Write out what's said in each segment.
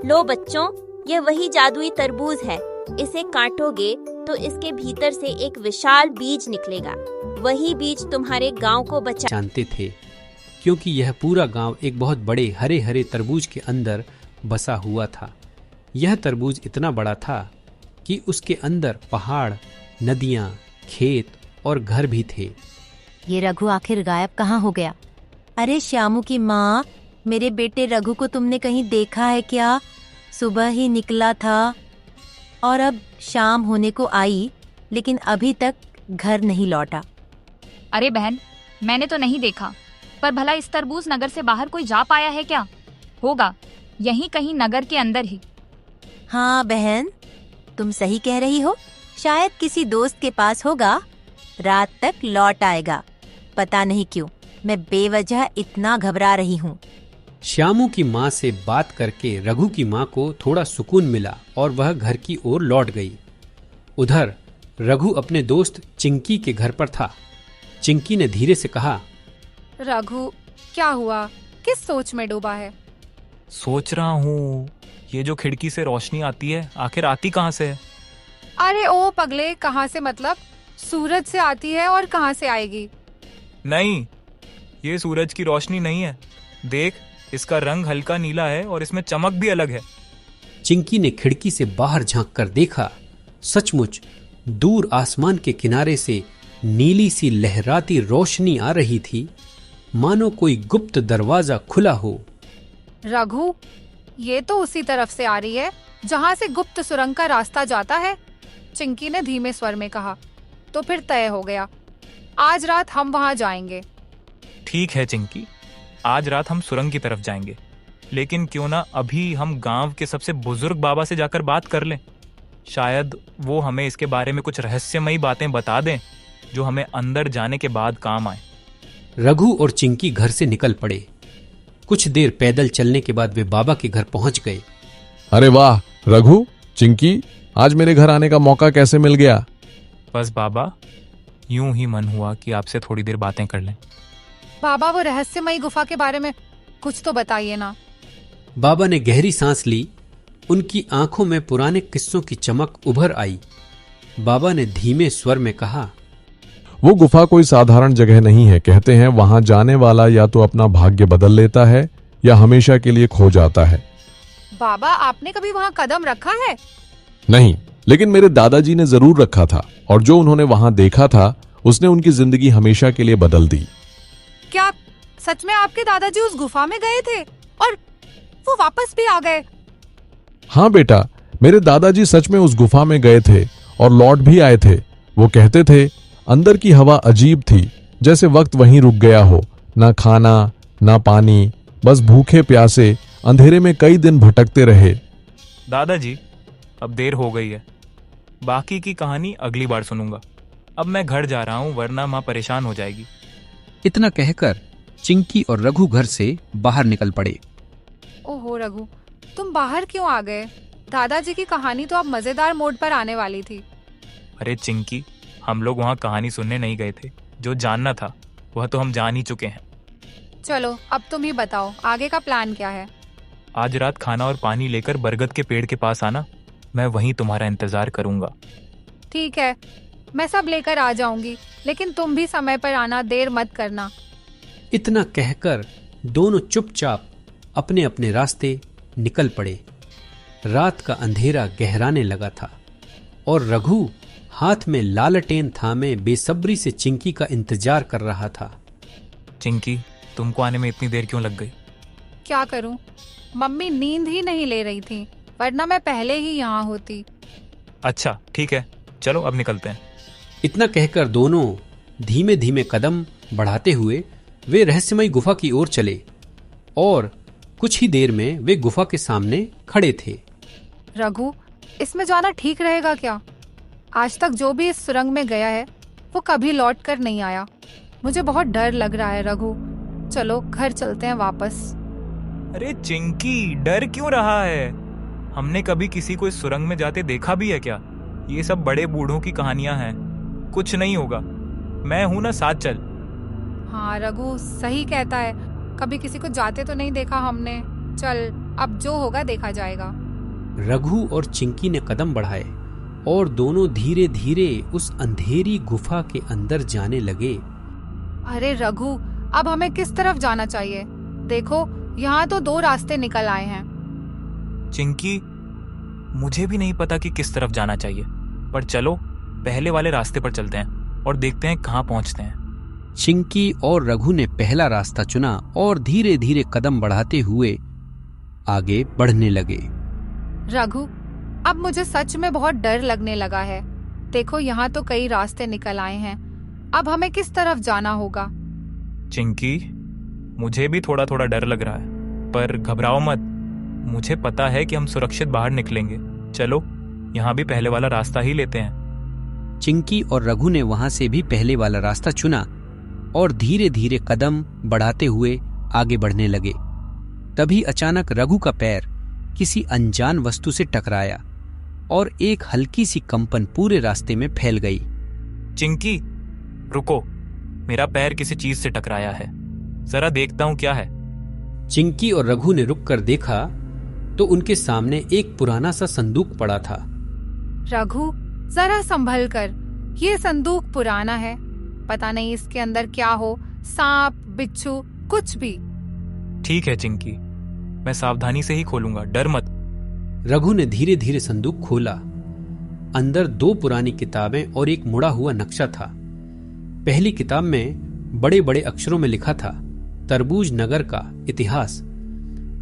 लो बच्चों, यह वही जादुई तरबूज है। इसे काटोगे तो इसके भीतर से एक विशाल बीज निकलेगा। वही बीज तुम्हारे गांव को जानते थे, क्योंकि यह पूरा गांव एक बहुत बड़े हरे हरे तरबूज के अंदर बसा हुआ था। यह तरबूज इतना बड़ा था कि उसके अंदर पहाड़, नदियां, खेत और घर भी थे। ये रघु आखिर गायब कहाँ हो गया? अरे श्यामू की माँ, मेरे बेटे रघु को तुमने कहीं देखा है क्या? सुबह ही निकला था और अब शाम होने को आई, लेकिन अभी तक घर नहीं लौटा। अरे बहन, मैंने तो नहीं देखा, पर भला इस तरबूज नगर से बाहर कोई जा पाया है क्या? होगा यहीं कहीं नगर के अंदर ही। हाँ बहन, तुम सही कह रही हो। शायद किसी दोस्त के पास होगा, रात तक लौट आएगा। पता नहीं क्यों मैं बेवजह इतना घबरा रही हूँ। श्यामू की माँ से बात करके रघु की माँ को थोड़ा सुकून मिला और वह घर की ओर लौट गई। उधर रघु अपने दोस्त चिंकी के घर पर था। चिंकी ने धीरे से कहा, रघु, क्या हुआ? किस सोच में डूबा है? सोच रहा हूँ, ये जो खिड़की से रोशनी आती है, आखिर आती कहाँ से है? अरे ओ पगले, कहाँ से मतलब? सूरज से आती है और कहाँ से आएगी? नहीं, ये सूरज की रोशनी नहीं है। देख, इसका रंग हल्का नीला है और इसमें चमक भी अलग है। चिंकी ने खिड़की से बाहर झांककर देखा। सचमुच दूर आसमान के किनारे से नीली सी लहराती रोशनी आ रही थी, मानो कोई गुप्त दरवाजा खुला हो। रघु, ये तो उसी तरफ से आ रही है जहाँ से गुप्त सुरंग का रास्ता जाता है, चिंकी ने धीमे स्वर में कहा। तो फिर तय हो गया, आज रात हम वहाँ जाएंगे। ठीक है चिंकी, आज रात हम सुरंग की तरफ जाएंगे, लेकिन क्यों ना अभी हम गांव के सबसे बुजुर्ग बाबा से जाकर बात कर लें। शायद वो हमें इसके बारे में कुछ रहस्यमयी बातें बता दें जो हमें अंदर जाने के बाद काम आए। रघु और चिंकी घर से निकल पड़े। कुछ देर पैदल चलने के बाद वे बाबा के घर पहुंच गए। अरे वाह रघु, चिंकी, आज मेरे घर आने का मौका कैसे मिल गया? बस बाबा, यूं ही मन हुआ कि आपसे थोड़ी देर बातें कर लें। बाबा, वो रहस्यमयी गुफा के बारे में कुछ तो बताइए ना। बाबा ने गहरी सांस ली। उनकी आंखों में पुराने किस्सों की चमक उभर आई। बाबा ने धीमे स्वर में कहा, वो गुफा कोई साधारण जगह नहीं है। कहते हैं वहां जाने वाला या तो अपना भाग्य बदल लेता है या हमेशा के लिए खो जाता है। बाबा, आपने कभी वहाँ कदम रखा है? नहीं, लेकिन मेरे दादाजी ने जरूर रखा था, और जो उन्होंने वहां देखा था उसने उनकी जिंदगी हमेशा के लिए बदल दी। क्या सच में आपके दादाजी उस गुफा में गए थे और वो वापस भी आ गए? हाँ बेटा, मेरे दादाजी सच में उस गुफा में गए थे और लौट भी आए थे। वो कहते थे अंदर की हवा अजीब थी, जैसे वक्त वहीं रुक गया हो। ना खाना, ना पानी, बस भूखे प्यासे अंधेरे में कई दिन भटकते रहे। दादाजी, अब देर हो गई है, बाकी की कहानी अगली बार सुनूंगा। अब मैं घर जा रहा हूँ, वरना माँ परेशान हो जाएगी। इतना कहकर चिंकी और रघु घर से बाहर निकल पड़े। ओहो रघु, तुम बाहर क्यों आ गए? दादाजी की कहानी तो अब मजेदार मोड पर आने वाली थी। अरे चिंकी, हम लोग वहाँ कहानी सुनने नहीं गए थे। जो जानना था वह तो हम जान ही चुके हैं। चलो अब तुम ही बताओ, आगे का प्लान क्या है? आज रात खाना और पानी लेकर बरगद के पेड़ के पास आना, मैं वहीं तुम्हारा इंतजार करूंगा। ठीक है, मैं सब लेकर आ जाऊंगी, लेकिन तुम भी समय पर आना, देर मत करना। इतना कहकर दोनों चुपचाप अपने अपने रास्ते निकल पड़े। रात का अंधेरा गहराने लगा था और रघु हाथ में लालटेन थामे बेसब्री से चिंकी का इंतजार कर रहा था। चिंकी, तुमको आने में इतनी देर क्यों लग गई? क्या करूं, मम्मी नींद ही नहीं ले रही थी, वरना मैं पहले ही यहाँ होती। अच्छा ठीक है, चलो अब निकलते हैं। इतना कहकर दोनों धीमे धीमे कदम बढ़ाते हुए वे रहस्यमयी गुफा की ओर चले और कुछ ही देर में वे गुफा के सामने खड़े थे। रघु, इसमें जाना ठीक रहेगा क्या? आज तक जो भी इस सुरंग में गया है वो कभी लौट कर नहीं आया। मुझे बहुत डर लग रहा है रघु, चलो घर चलते हैं वापस। अरे चिंकी, डर क्यों रहा है? हमने कभी किसी को इस सुरंग में जाते देखा भी है क्या? ये सब बड़े बूढ़ों की कहानियां हैं, कुछ नहीं होगा। मैं हूं ना, साथ चल। हाँ रघु, सही कहता है, कभी किसी को जाते तो नहीं देखा हमने। चल। अब जो होगा देखा जाएगा। रघु और चिंकी ने कदम बढ़ाए और दोनों धीरे धीरे उस अंधेरी गुफा के अंदर जाने लगे। अरे रघु, अब हमें किस तरफ जाना चाहिए? देखो, यहाँ तो 2 रास्ते निकल आए हैं। चिंकी, मुझे भी नहीं पता कि किस तरफ जाना चाहिए, पर चलो पहले वाले रास्ते पर चलते हैं और देखते हैं कहाँ पहुँचते हैं। चिंकी और रघु ने पहला रास्ता चुना और धीरे धीरे कदम बढ़ाते हुए आगे बढ़ने लगे। रघु, अब मुझे सच में बहुत डर लगने लगा है। देखो, यहाँ तो कई रास्ते निकल आए हैं। अब हमें किस तरफ जाना होगा? चिंकी, मुझे भी थोड़ा थोड़ा डर लग रहा है, पर घबराओ मत। मुझे पता है कि हम सुरक्षित बाहर निकलेंगे। चलो यहाँ भी पहले वाला रास्ता ही लेते हैं। चिंकी और रघु ने वहां से भी पहले वाला रास्ता चुना और धीरे धीरे कदम बढ़ाते हुए आगे बढ़ने लगे। तभी अचानक रघु का पैर किसी अनजान वस्तु से टकराया और एक हल्की सी कंपन पूरे रास्ते में फैल गई। चिंकी, रुको, मेरा पैर किसी चीज से टकराया है, जरा देखता हूं क्या है। चिंकी और रघु ने रुककर देखा तो उनके सामने एक पुराना सा संदूक पड़ा था। रघु, जरा संभल कर, ये संदूक पुराना है, पता नहीं इसके अंदर क्या हो, सांप, बिच्छू, कुछ भी। ठीक है चिंकी, मैं सावधानी से ही खोलूंगा, डर मत। रघु ने धीरे धीरे संदूक खोला। अंदर 2 पुरानी किताबें और एक मुड़ा हुआ नक्शा था। पहली किताब में बड़े बड़े अक्षरों में लिखा था तरबूज नगर का इतिहास।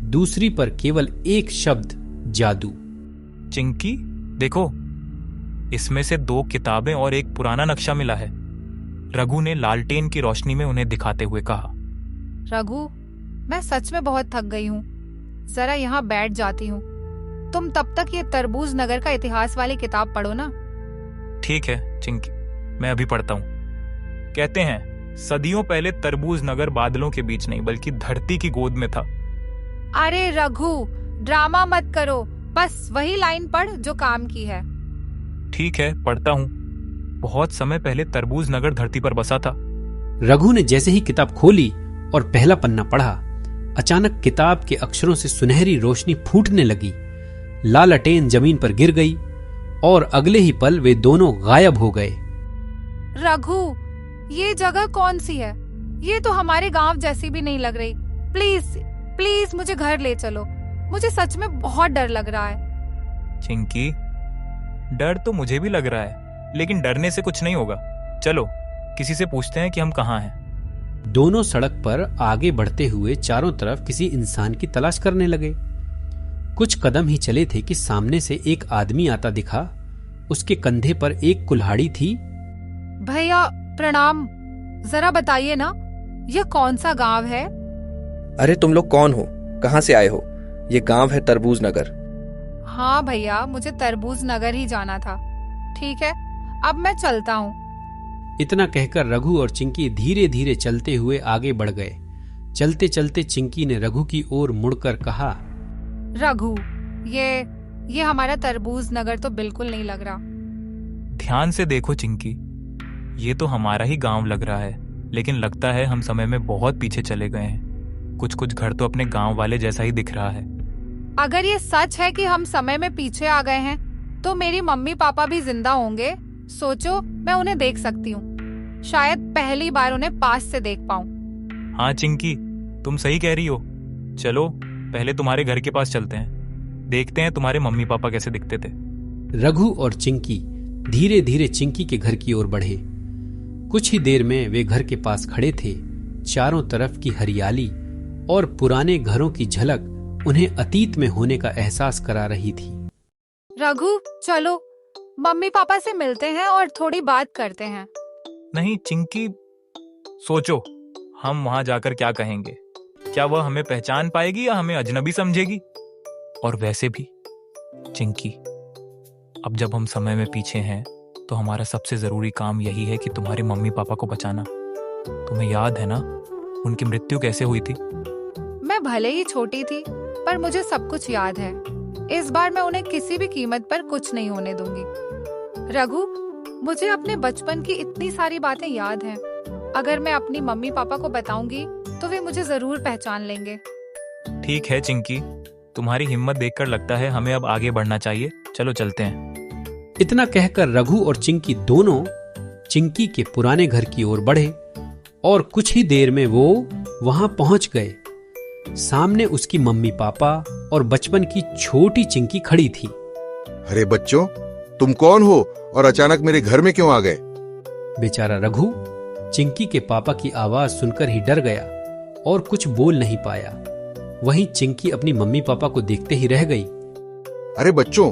दूसरी पर केवल एक शब्द, जादू। चिंकी, देखो, इसमें से 2 किताबें और एक पुराना नक्शा मिला है। रघु ने लालटेन की रोशनी में उन्हें दिखाते हुए कहा। रघु, मैं सच में बहुत थक गई हूँ, जरा यहाँ बैठ जाती हूँ। तुम तब तक ये तरबूज नगर का इतिहास वाली किताब पढ़ो ना। ठीक है चिंकी, मैं अभी पढ़ता हूँ। कहते हैं सदियों पहले तरबूज नगर बादलों के बीच नहीं बल्कि धरती की गोद में था। अरे रघु, ड्रामा मत करो, बस वही लाइन पढ़ जो काम की है। ठीक है, पढ़ता हूँ। बहुत समय पहले तरबूज नगर धरती पर बसा था। रघु ने जैसे ही किताब खोली और पहला पन्ना पढ़ा, अचानक किताब के अक्षरों से सुनहरी रोशनी फूटने लगी। लालटेन जमीन पर गिर गई और अगले ही पल वे दोनों गायब हो गए। रघु, ये जगह कौन सी है? ये तो हमारे गांव जैसी भी नहीं लग रही। प्लीज प्लीज मुझे घर ले चलो, मुझे सच में बहुत डर लग रहा है। चिंकी, डर तो मुझे भी लग रहा है, लेकिन डरने से कुछ नहीं होगा। चलो किसी से पूछते हैं कि हम कहाँ हैं। दोनों सड़क पर आगे बढ़ते हुए चारों तरफ किसी इंसान की तलाश करने लगे। कुछ कदम ही चले थे कि सामने से एक आदमी आता दिखा। उसके कंधे पर एक कुल्हाड़ी थी। भैया प्रणाम, जरा बताइए ना, यह कौन सा गांव है? अरे तुम लोग कौन हो, कहाँ से आए हो? ये गांव है तरबूज नगर। हाँ भैया, मुझे तरबूज नगर ही जाना था। ठीक है, अब मैं चलता हूँ। इतना कहकर रघु और चिंकी धीरे धीरे चलते हुए आगे बढ़ गए। चलते चलते चिंकी ने रघु की ओर मुड़कर कहा, रघु, ये हमारा तरबूज नगर तो बिल्कुल नहीं लग रहा। ध्यान से देखो चिंकी, ये तो हमारा ही गांव लग रहा है, लेकिन लगता है हम समय में बहुत पीछे चले गए हैं। कुछ कुछ घर तो अपने गांव वाले जैसा ही दिख रहा है। अगर ये सच है कि हम समय में पीछे आ गए हैं, तो मेरी मम्मी पापा भी जिंदा होंगे। सोचो, मैं उन्हें देख सकती हूँ। शायद पहली बार उन्हें पास से देख पाऊँ। हाँ चिंकी, तुम सही कह रही हो। चलो पहले तुम्हारे घर के पास चलते हैं, देखते हैं तुम्हारे मम्मी पापा कैसे दिखते थे। रघु और चिंकी धीरे धीरे चिंकी के घर की ओर बढ़े। कुछ ही देर में वे घर के पास खड़े थे। चारों तरफ की हरियाली और पुराने घरों की झलक उन्हें अतीत में होने का एहसास करा रही थी। रघु, चलो मम्मी पापा से मिलते हैं और थोड़ी बात करते हैं। नहीं चिंकी, सोचो हम वहां जाकर क्या कहेंगे? क्या वह हमें पहचान पाएगी या हमें अजनबी समझेगी? और वैसे भी चिंकी, अब जब हम समय में पीछे हैं तो हमारा सबसे जरूरी काम यही है कि तुम्हारे मम्मी पापा को बचाना। तुम्हें याद है ना उनकी मृत्यु कैसे हुई थी? मैं भले ही छोटी थी, पर मुझे सब कुछ याद है। इस बार मैं उन्हें किसी भी कीमत पर कुछ नहीं होने दूंगी। रघु, मुझे अपने बचपन की इतनी सारी बातें याद हैं। अगर मैं अपनी मम्मी पापा को बताऊंगी तो वे मुझे जरूर पहचान लेंगे। ठीक है चिंकी, तुम्हारी हिम्मत देखकर लगता है हमें अब आगे बढ़ना चाहिए। चलो चलते हैं। इतना कहकर रघु और चिंकी दोनों चिंकी के पुराने घर की ओर बढ़े और कुछ ही देर में वो वहां पहुंच गए। सामने उसकी मम्मी पापा और बचपन की छोटी चिंकी खड़ी थी। अरे बच्चों, तुम कौन हो और अचानक मेरे घर में क्यों आ गए? बेचारा रघु चिंकी के पापा की आवाज सुनकर ही डर गया और कुछ बोल नहीं पाया। वहीं चिंकी अपनी मम्मी पापा को देखते ही रह गई। अरे बच्चों,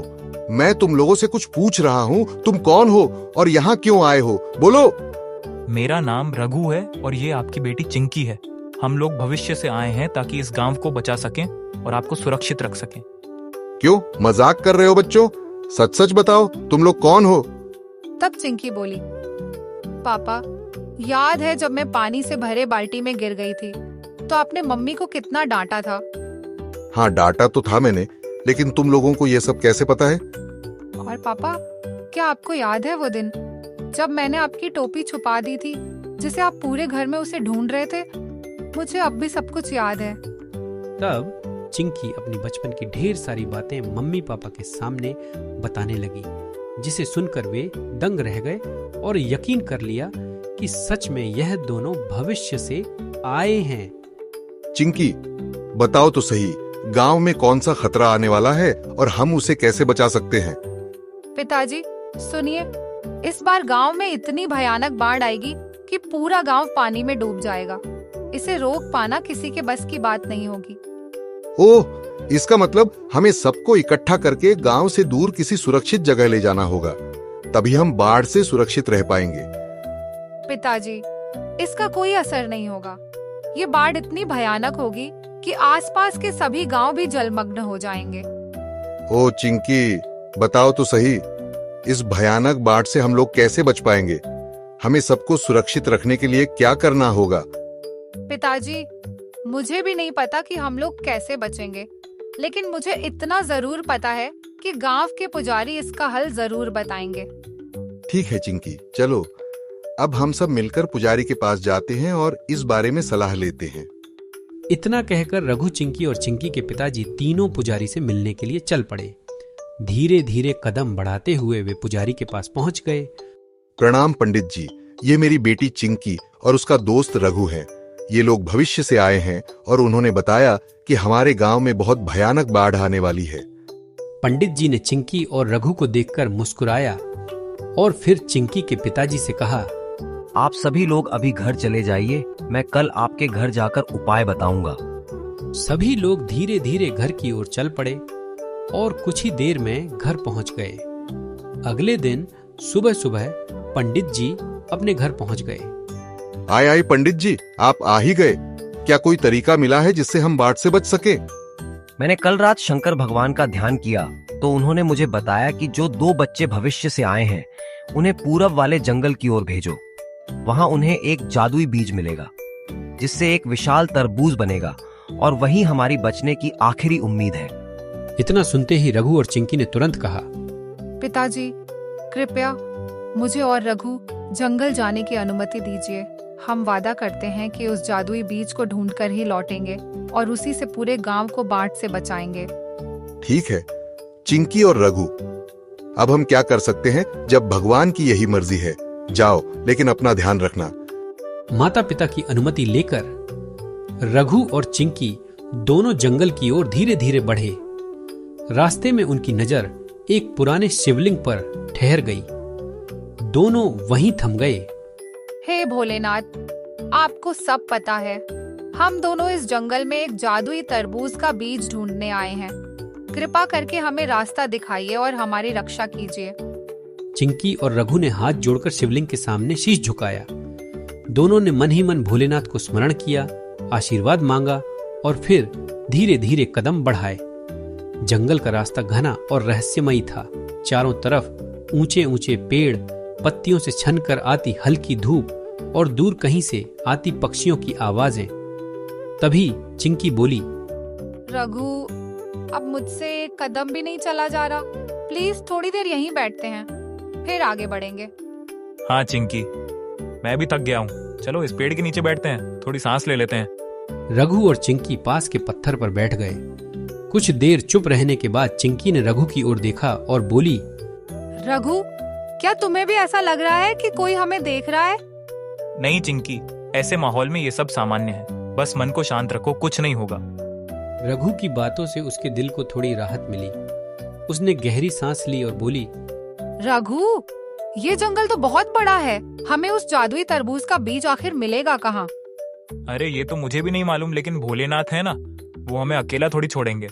मैं तुम लोगों से कुछ पूछ रहा हूँ। तुम कौन हो और यहाँ क्यों आए हो? बोलो। मेरा नाम रघु है और ये आपकी बेटी चिंकी है। हम लोग भविष्य से आए हैं ताकि इस गांव को बचा सकें और आपको सुरक्षित रख सकें। क्यों मजाक कर रहे हो बच्चों? सच सच बताओ, तुम लोग कौन हो? तब चिंकी बोली, पापा, याद है जब मैं पानी से भरे बाल्टी में गिर गई थी तो आपने मम्मी को कितना डांटा था? हाँ, डांटा तो था मैंने, लेकिन तुम लोगों को ये सब कैसे पता है? और पापा, क्या आपको याद है वो दिन जब मैंने आपकी टोपी छुपा दी थी, जिसे आप पूरे घर में उसे ढूंढ रहे थे? मुझे अब भी सब कुछ याद है। तब चिंकी अपनी बचपन की ढेर सारी बातें मम्मी पापा के सामने बताने लगी, जिसे सुनकर वे दंग रह गए और यकीन कर लिया कि सच में यह दोनों भविष्य से आए हैं। चिंकी, बताओ तो सही, गांव में कौन सा खतरा आने वाला है और हम उसे कैसे बचा सकते हैं? पिताजी सुनिए, इस बार गांव में इतनी भयानक बाढ़ आएगी कि पूरा गांव पानी में डूब जाएगा। इसे रोक पाना किसी के बस की बात नहीं होगी। ओह, इसका मतलब हमें सबको इकट्ठा करके गांव से दूर किसी सुरक्षित जगह ले जाना होगा, तभी हम बाढ़ से सुरक्षित रह पाएंगे। पिताजी, इसका कोई असर नहीं होगा। ये बाढ़ इतनी भयानक होगी कि आसपास के सभी गांव भी जलमग्न हो जाएंगे। ओ चिंकी, बताओ तो सही, इस भयानक बाढ़ से हम लोग कैसे बच पाएंगे? हमें सबको सुरक्षित रखने के लिए क्या करना होगा? पिताजी, मुझे भी नहीं पता कि हम लोग कैसे बचेंगे, लेकिन मुझे इतना जरूर पता है कि गांव के पुजारी इसका हल जरूर बताएंगे। ठीक है चिंकी, चलो अब हम सब मिलकर पुजारी के पास जाते हैं और इस बारे में सलाह लेते हैं। इतना कहकर रघु, चिंकी और चिंकी के पिताजी तीनों पुजारी से मिलने के लिए चल पड़े। धीरे धीरे कदम बढ़ाते हुए वे पुजारी के पास पहुंच गए। प्रणाम पंडित जी, ये मेरी बेटी चिंकी और उसका दोस्त रघु है। ये लोग भविष्य से आए हैं और उन्होंने बताया कि हमारे गांव में बहुत भयानक बाढ़ आने वाली है। पंडित जी ने चिंकी और रघु को देखकर मुस्कुराया और फिर चिंकी के पिताजी से कहा, आप सभी लोग अभी घर चले जाइए, मैं कल आपके घर जाकर उपाय बताऊंगा। सभी लोग धीरे धीरे घर की ओर चल पड़े और कुछ ही देर में घर पहुंच गए। अगले दिन सुबह सुबह पंडित जी अपने घर पहुंच गए। आए पंडित जी, आप आ ही गए। क्या कोई तरीका मिला है जिससे हम बाढ़ से बच सके? मैंने कल रात शंकर भगवान का ध्यान किया तो उन्होंने मुझे बताया कि जो 2 बच्चे भविष्य से आए हैं उन्हें पूरब वाले जंगल की ओर भेजो। वहां उन्हें एक जादुई बीज मिलेगा जिससे एक विशाल तरबूज बनेगा और वही हमारी बचने की आखिरी उम्मीद है। इतना सुनते ही रघु और चिंकी ने तुरंत कहा, पिताजी, कृपया मुझे और रघु जंगल जाने की अनुमति दीजिए। हम वादा करते हैं कि उस जादुई बीज को ढूंढकर ही लौटेंगे और उसी से पूरे गांव को बाढ़ से बचाएंगे। ठीक है चिंकी और रघु, अब हम क्या कर सकते हैं जब भगवान की यही मर्जी है। जाओ, लेकिन अपना ध्यान रखना। माता पिता की अनुमति लेकर रघु और चिंकी दोनों जंगल की ओर धीरे धीरे बढ़े। रास्ते में उनकी नजर एक पुराने शिवलिंग पर ठहर गई। दोनों वहीं थम गए। हे भोलेनाथ, आपको सब पता है। हम दोनों इस जंगल में एक जादुई तरबूज का बीज ढूंढने आए हैं। कृपा करके हमें रास्ता दिखाइए और हमारी रक्षा कीजिए। चिंकी और रघु ने हाथ जोड़कर शिवलिंग के सामने शीश झुकाया। दोनों ने मन ही मन भोलेनाथ को स्मरण किया, आशीर्वाद मांगा और फिर धीरे धीरे कदम बढ़ाए। जंगल का रास्ता घना और रहस्यमयी था। चारों तरफ ऊंचे ऊंचे पेड़, पत्तियों से छनकर आती हल्की धूप और दूर कहीं से आती पक्षियों की आवाजें। तभी चिंकी बोली, रघु, अब मुझसे एक कदम भी नहीं चला जा रहा। प्लीज थोड़ी देर यहीं बैठते हैं, फिर आगे बढ़ेंगे। हाँ चिंकी, मैं भी थक गया हूँ। चलो इस पेड़ के नीचे बैठते हैं, थोड़ी सांस ले लेते हैं। रघु और चिंकी पास के पत्थर पर बैठ गए। कुछ देर चुप रहने के बाद चिंकी ने रघु की ओर देखा और बोली, रघु, क्या तुम्हें भी ऐसा लग रहा है कि कोई हमें देख रहा है? नहीं चिंकी, ऐसे माहौल में ये सब सामान्य है। बस मन को शांत रखो, कुछ नहीं होगा। रघु की बातों से उसके दिल को थोड़ी राहत मिली। उसने गहरी सांस ली और बोली, रघु, ये जंगल तो बहुत बड़ा है, हमें उस जादुई तरबूज का बीज आखिर मिलेगा कहाँ? अरे ये तो मुझे भी नहीं मालूम, लेकिन भोलेनाथ है ना, वो हमें अकेला थोड़ी छोड़ेंगे।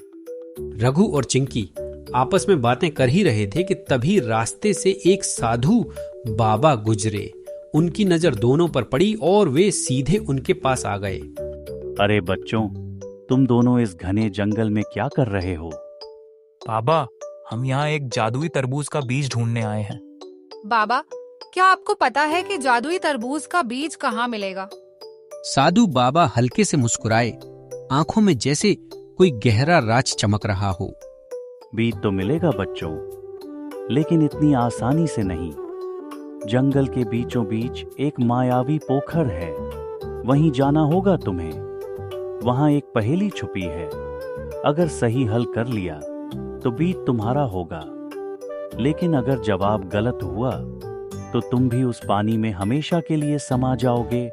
रघु और चिंकी आपस में बातें कर ही रहे थे कि तभी रास्ते से एक साधु बाबा गुजरे। उनकी नजर दोनों पर पड़ी और वे सीधे उनके पास आ गए। अरे बच्चों, तुम दोनों इस घने जंगल में क्या कर रहे हो? बाबा, हम यहाँ एक जादुई तरबूज का बीज ढूंढने आए हैं। बाबा, क्या आपको पता है कि जादुई तरबूज का बीज कहाँ मिलेगा? साधु बाबा हल्के से मुस्कुराए, आंखों में जैसे कोई गहरा राज चमक रहा हो। बीज तो मिलेगा बच्चों, लेकिन इतनी आसानी से नहीं। जंगल के बीचों बीच एक मायावी पोखर है, वहीं जाना होगा तुम्हें। वहां एक पहेली छुपी है, अगर सही हल कर लिया तो बीज तुम्हारा होगा, लेकिन अगर जवाब गलत हुआ तो तुम भी उस पानी में हमेशा के लिए समा जाओगे।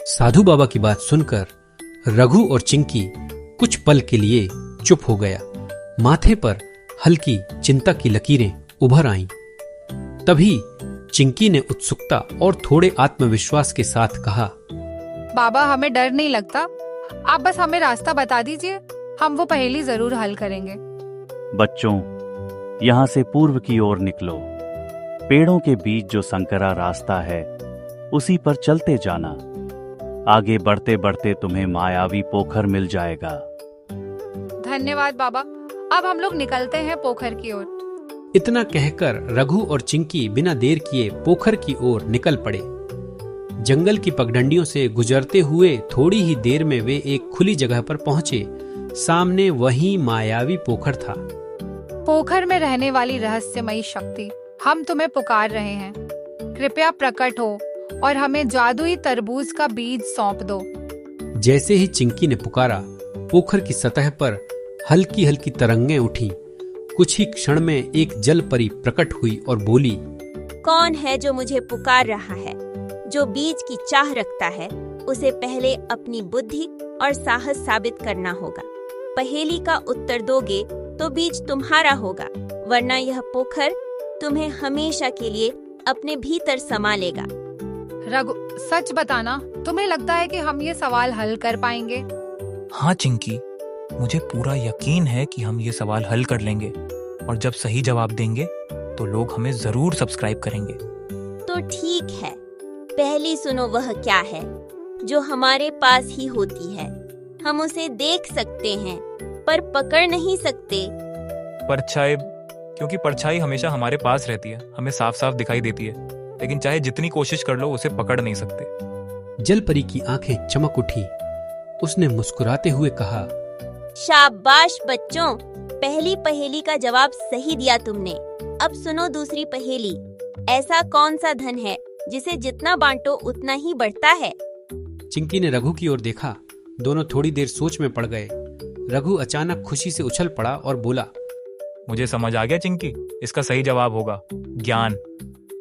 साधु बाबा की बात सुनकर रघु और चिंकी कुछ पल के लिए चुप हो गया। माथे पर हल्की चिंता की लकीरें उभर आईं। तभी चिंकी ने उत्सुकता और थोड़े आत्मविश्वास के साथ कहा, बाबा, हमें डर नहीं लगता, आप बस हमें रास्ता बता दीजिए, हम वो पहेली जरूर हल करेंगे। बच्चों, यहाँ से पूर्व की ओर निकलो। पेड़ों के बीच जो संकरा रास्ता है उसी पर चलते जाना। आगे बढ़ते बढ़ते तुम्हें मायावी पोखर मिल जाएगा। धन्यवाद बाबा, अब हम लोग निकलते हैं पोखर की ओर। इतना कहकर रघु और चिंकी बिना देर किए पोखर की ओर निकल पड़े। जंगल की पगडंडियों से गुजरते हुए थोड़ी ही देर में वे एक खुली जगह पर पहुंचे। सामने वही मायावी पोखर था। पोखर में रहने वाली रहस्यमयी शक्ति, हम तुम्हें पुकार रहे हैं। कृपया प्रकट हो और हमें जादुई तरबूज का बीज सौंप दो। जैसे ही चिंकी ने पुकारा, पोखर की सतह पर हल्की हल्की तरंगें उठी। कुछ ही क्षण में एक जल परी प्रकट हुई और बोली, कौन है जो मुझे पुकार रहा है? जो बीज की चाह रखता है उसे पहले अपनी बुद्धि और साहस साबित करना होगा। पहेली का उत्तर दोगे तो बीज तुम्हारा होगा, वरना यह पोखर तुम्हें हमेशा के लिए अपने भीतर समा लेगा। रघु, सच बताना, तुम्हें लगता है कि हम ये सवाल हल कर पाएंगे? हाँ चिंकी, मुझे पूरा यकीन है कि हम ये सवाल हल कर लेंगे, और जब सही जवाब देंगे तो लोग हमें जरूर सब्सक्राइब करेंगे। तो ठीक है, पहली सुनो, वह क्या है जो हमारे पास ही होती है। हम उसे देख सकते हैं पर पकड़ नहीं सकते। परछाई, क्योंकि परछाई हमेशा हमारे पास रहती है, हमें साफ साफ दिखाई देती है, लेकिन चाहे जितनी कोशिश कर लो उसे पकड़ नहीं सकते। जलपरी की आंखें चमक उठी। उसने मुस्कुराते हुए कहा, शाबाश बच्चों, पहली पहेली का जवाब सही दिया तुमने। अब सुनो दूसरी पहेली। ऐसा कौन सा धन है जिसे जितना बांटो उतना ही बढ़ता है? चिंकी ने रघु की ओर देखा। दोनों थोड़ी देर सोच में पड़ गए। रघु अचानक खुशी से उछल पड़ा और बोला, मुझे समझ आ गया चिंकी, इसका सही जवाब होगा ज्ञान।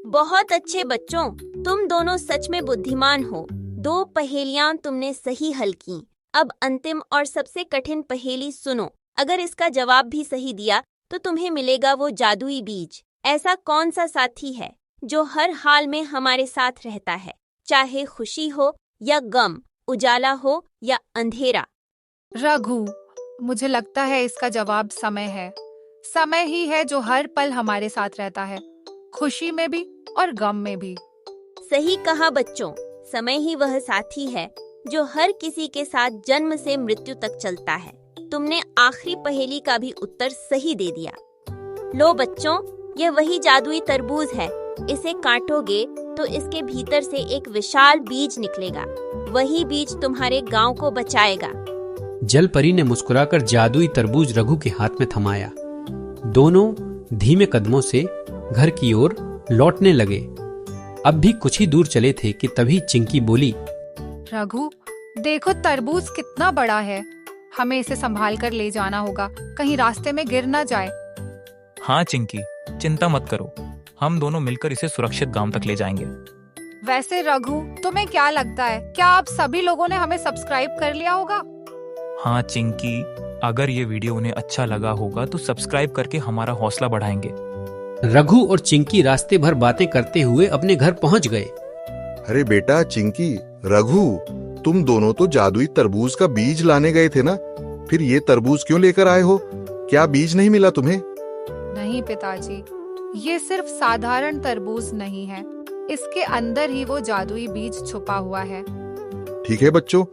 बहुत अच्छे बच्चों, तुम दोनों सच में बुद्धिमान हो। 2 पहेलियां तुमने सही हल की। अब अंतिम और सबसे कठिन पहेली सुनो। अगर इसका जवाब भी सही दिया तो तुम्हें मिलेगा वो जादुई बीज। ऐसा कौन सा साथी है जो हर हाल में हमारे साथ रहता है, चाहे खुशी हो या गम, उजाला हो या अंधेरा? रघु, मुझे लगता है इसका जवाब समय है। समय ही है जो हर पल हमारे साथ रहता है, खुशी में भी और गम में भी। सही कहा बच्चों, समय ही वह साथी है जो हर किसी के साथ जन्म से मृत्यु तक चलता है। तुमने आखिरी पहेली का भी उत्तर सही दे दिया। लो बच्चों, यह वही जादुई तरबूज है। इसे काटोगे तो इसके भीतर से एक विशाल बीज निकलेगा। वही बीज तुम्हारे गांव को बचाएगा। जलपरी ने मुस्कुराकर जादुई तरबूज रघु के हाथ में थमाया। दोनों धीमे कदमों से घर की ओर लौटने लगे। अब भी कुछ ही दूर चले थे कि तभी चिंकी बोली, रघु, देखो तरबूज कितना बड़ा है। हमें इसे संभाल कर ले जाना होगा, कहीं रास्ते में गिर ना जाए। हाँ चिंकी, चिंता मत करो, हम दोनों मिलकर इसे सुरक्षित गांव तक ले जाएंगे। वैसे रघु, तुम्हें क्या लगता है, क्या आप सभी लोगों ने हमें सब्सक्राइब कर लिया होगा? हाँ चिंकी, अगर ये वीडियो उन्हें अच्छा लगा होगा तो सब्सक्राइब करके हमारा हौसला बढ़ाएंगे। रघु और चिंकी रास्ते भर बातें करते हुए अपने घर पहुंच गए। अरे बेटा चिंकी, रघु, तुम दोनों तो जादुई तरबूज का बीज लाने गए थे ना, फिर ये तरबूज क्यों लेकर आए हो? क्या बीज नहीं मिला तुम्हें? नहीं पिताजी, ये सिर्फ साधारण तरबूज नहीं है, इसके अंदर ही वो जादुई बीज छुपा हुआ है। ठीक है बच्चों,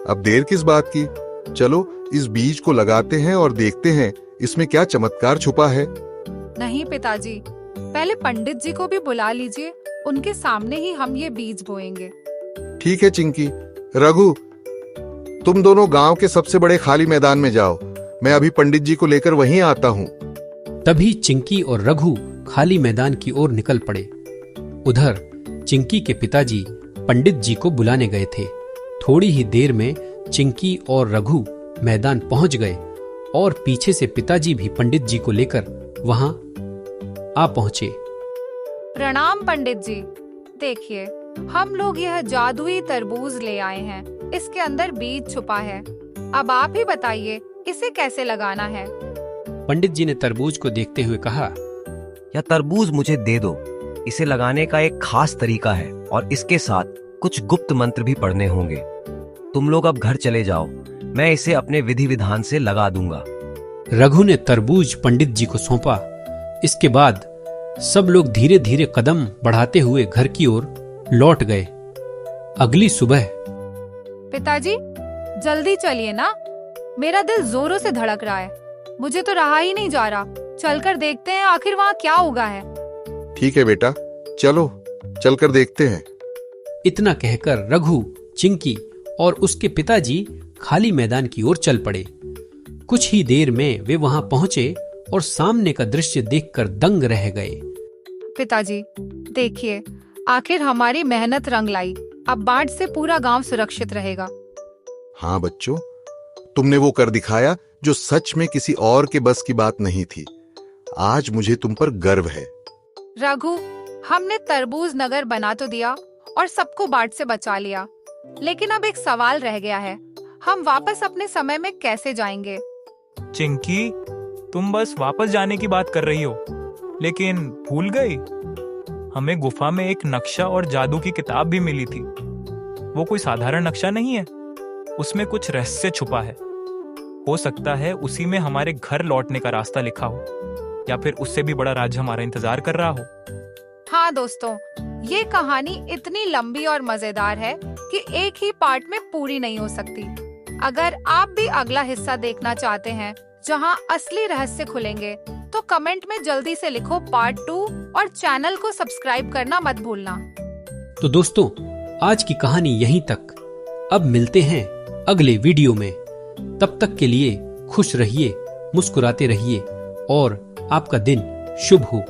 अब देर किस बात की, चलो इस बीज को लगाते हैं और देखते हैं इसमें क्या चमत्कार छुपा है। नहीं पिताजी, पहले पंडित जी को भी बुला लीजिए, उनके सामने ही हम ये बीज बोएंगे। ठीक है चिंकी, रघु, तुम दोनों गांव के सबसे बड़े खाली मैदान में जाओ, मैं अभी पंडित जी को लेकर वहीं आता हूँ। तभी चिंकी और रघु खाली मैदान की ओर निकल पड़े। उधर चिंकी के पिताजी पंडित जी को बुलाने गए थे। थोड़ी ही देर में चिंकी और रघु मैदान पहुंच गए और पीछे से पिताजी भी पंडित जी को लेकर वहां आ पहुंचे। प्रणाम पंडित जी, देखिए हम लोग यह जादुई तरबूज ले आए हैं, इसके अंदर बीज छुपा है, अब आप ही बताइए इसे कैसे लगाना है। पंडित जी ने तरबूज को देखते हुए कहा, यह तरबूज मुझे दे दो, इसे लगाने का एक खास तरीका है और इसके साथ कुछ गुप्त मंत्र भी पढ़ने होंगे। तुम लोग अब घर चले जाओ, मैं इसे अपने विधि विधान से लगा दूंगा। रघु ने तरबूज पंडित जी को सौंपा। इसके बाद सब लोग धीरे धीरे कदम बढ़ाते हुए घर की ओर लौट गए। अगली सुबह, पिताजी जल्दी चलिए ना, मेरा दिल जोरों से धड़क रहा है, मुझे तो रहा ही नहीं जा रहा, चलकर देखते हैं आखिर वहाँ क्या उगा है। ठीक है बेटा, चलो चलकर देखते हैं। इतना कहकर रघु, चिंकी और उसके पिताजी खाली मैदान की ओर चल पड़े। कुछ ही देर में वे वहां पहुंचे और सामने का दृश्य देखकर दंग रह गए। पिताजी देखिए, आखिर हमारी मेहनत रंग लाई, अब बाढ़ से पूरा गांव सुरक्षित रहेगा। हाँ बच्चों, तुमने वो कर दिखाया जो सच में किसी और के बस की बात नहीं थी। आज मुझे तुम पर गर्व है। रघु, हमने तरबूज नगर बना तो दिया और सबको बाढ़ से बचा लिया, लेकिन अब एक सवाल रह गया है, हम वापस अपने समय में कैसे जाएंगे? चिंकी, तुम बस वापस जाने की बात कर रही हो, लेकिन भूल गई, हमें गुफा में एक नक्शा और जादू की किताब भी मिली थी। वो कोई साधारण नक्शा नहीं है, उसमें कुछ रहस्य छुपा है। हो सकता है उसी में हमारे घर लौटने का रास्ता लिखा हो, या फिर उससे भी बड़ा राज्य हमारा इंतजार कर रहा हो। हाँ दोस्तों, ये कहानी इतनी लंबी और मजेदार है कि एक ही पार्ट में पूरी नहीं हो सकती। अगर आप भी अगला हिस्सा देखना चाहते हैं जहां असली रहस्य खुलेंगे, तो कमेंट में जल्दी से लिखो पार्ट 2 और चैनल को सब्सक्राइब करना मत भूलना। तो दोस्तों, आज की कहानी यहीं तक। अब मिलते हैं अगले वीडियो में। तब तक के लिए खुश रहिए, मुस्कुराते रहिए और आपका दिन शुभ हो।